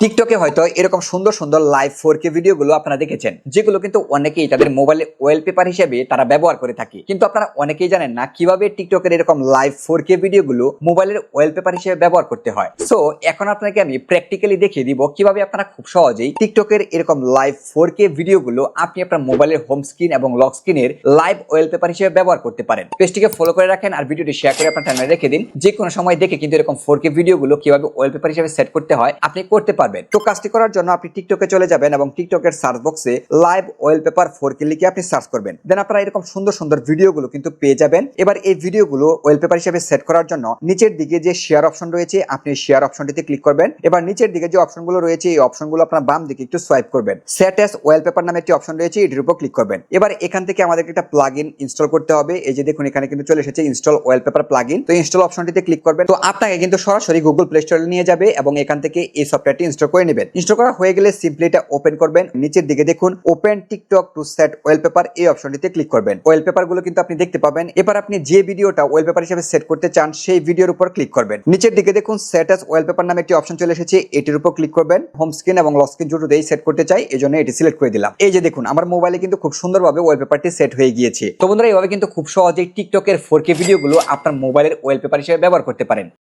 টিকটকে হয়তো এরকম সুন্দর সুন্দর লাইভ 4K ভিডিওগুলো আপনারা দেখেছেন, যেগুলো কিন্তু অনেকেই তাদের মোবাইলে ওয়ালপেপার হিসেবে তারা ব্যবহার করে থাকে। কিন্তু আপনারা অনেকেই জানেন না কিভাবে টিকটকের এরকম লাইভ 4K ভিডিওগুলো মোবাইলের ওয়ালপেপার হিসেবে ব্যবহার করতে হয়। সো এখন আপনাকে আমি প্র্যাকটিক্যালি দেখিয়ে দিব কিভাবে আপনারা খুব সহজেই টিকটকের এরকম লাইভ 4K ভিডিওগুলো আপনি আপনার মোবাইলের হোম স্ক্রিন এবং লক স্ক্রিনের লাইভ ওয়ালপেপার হিসেবে ব্যবহার করতে পারেন। পেজটিকে ফলো করে রাখেন আর ভিডিওটি শেয়ার করে আপনার টাইমলাইনে রেখে দিন। যে কোনো সময় দেখে কিন্তু এরকম 4K ভিডিওগুলো কিভাবে ওয়ালপেপার হিসেবে সেট করতে হয় আপনি করতে পারবেন। তো কাজটি করার জন্য আপনি টিকটকে চলে যাবেন এবং টিকটকের সার্চ বক্সে লাইভ ওয়ালপেপার 4K লিখে আপনি সার্চ করবেন। দেন আপনারা এরকম সুন্দর সুন্দর ভিডিওগুলো কিন্তু পেয়ে যাবেন। এবার এই ভিডিওগুলো ওয়ালপেপার হিসেবে সেট করার জন্য নিচের দিকে যে শেয়ার অপশন রয়েছে আপনি শেয়ার অপশনটিতে ক্লিক করবেন। এবার নিচের দিকে যে অপশনগুলো রয়েছে এই অপশনগুলো আপনার বাম দিকে একটু সোয়াইপ করবেন। সেট অ্যাজ ওয়ালপেপার নামে একটি অপশন রয়েছে, এটির উপর ক্লিক করবেন। এবার এখান থেকে আমাদেরকে একটা প্লাগইন ইনস্টল করতে হবে। এই যে দেখুন এখানে কিন্তু চলে এসেছে ইনস্টল ওয়ালপেপার প্লাগইন। তো ইনস্টল অপশনটিতে ক্লিক করবেন। তো আপনাকে কিন্তু সরাসরি গুগল প্লে স্টোরে নিয়ে যাবে এবং এখান থেকে এই সফটওয়্যারটি ইনস্টল করে নেবেন। ইনস্টল করা হয়ে গেলে সিম্পলি এটা ওপেন করবেন। নিচের দিকে দেখুন open TikTok to set wallpaper এই অপশনটিতে ক্লিক করবেন। ওয়ালপেপার গুলো কিন্তু আপনি দেখতে পাবেন। এবার আপনি যে ভিডিওটা ওয়ালপেপার হিসেবে সেট করতে চান সেই ভিডিওর উপর ক্লিক করবেন। নিচের দিকে দেখুন সেট অ্যাজ ওয়ালপেপার নামে একটি অপশন চলে এসেছে, এটির উপর ক্লিক করবেন। হোম স্ক্রিন এবং লক স্ক্রিন দুটোতেই সেট করতে চাই, এজন্য এটি সিলেক্ট করে দিলাম। এই যে দেখুন আমার মোবাইলে কিন্তু খুব সুন্দরভাবে ওয়ালপেপারটি সেট হয়ে গিয়েছে। তো বন্ধুরা এইভাবে কিন্তু খুব সহজেই টিকটকের 4K ভিডিওগুলো আপনার মোবাইলের ওয়ালপেপার হিসেবে ব্যবহার করতে পারেন।